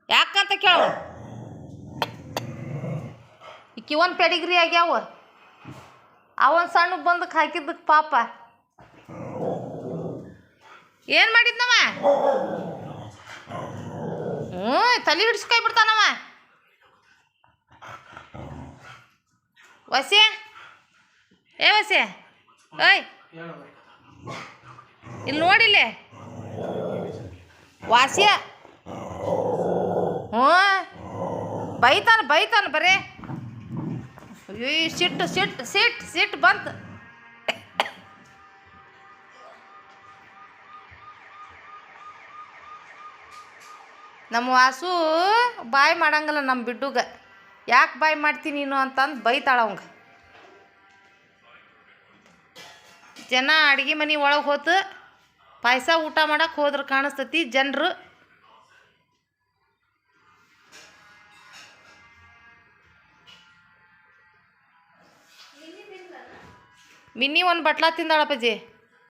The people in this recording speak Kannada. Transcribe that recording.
ಯಾಕಂತ ಕೇಳ ಈಕಿ ಒಂದು ಪೆಡಿಗ್ರಿ ಆಗ್ಯಾವ ಅವನ್ ಸಣ್ಣ ಬಂದಕ್ಕೆ ಹಾಕಿದ್ದಕ್ಕೆ ಪಾಪ ಏನು ಮಾಡಿದ್ನವ ತಲೆ ಹಿಡಿಸ್ಕೈ ಬಿಡ್ತಾನವ ವಸಿ ಏ ವಸಿ ಓಯ್ ಇಲ್ಲಿ ನೋಡಿಲ್ಲೇ ವಾಸಿಯ ಬೈತಾನ ಬರೇ ಅಯ್ಯೋ ಸಿಟ್ಟು ಬಂತು ನಮ್ಮ ವಾಸು ಬಾಯ್ ಮಾಡಂಗಿಲ್ಲ ನಮ್ಮ ಬಿಡ್ಡುಗ ಯಾಕೆ ಬಾಯ್ ಮಾಡ್ತೀನಿ ನೀನು ಅಂತಂದು ಬೈತಾಳ ಅವಂಗ ಜನ ಅಡುಗೆ ಮನೆ ಒಳಗೆ ಹೋತು ಪಾಯಸ ಊಟ ಮಾಡಕ್ಕೆ ಹೋದ್ರೆ ಕಾಣಿಸ್ತತಿ ಜನರು ಮಿನ್ನಿ ಒಂದು ಬಟ್ಲ ತಿಂದಾಳಪ್ಪಜ್ಜಿ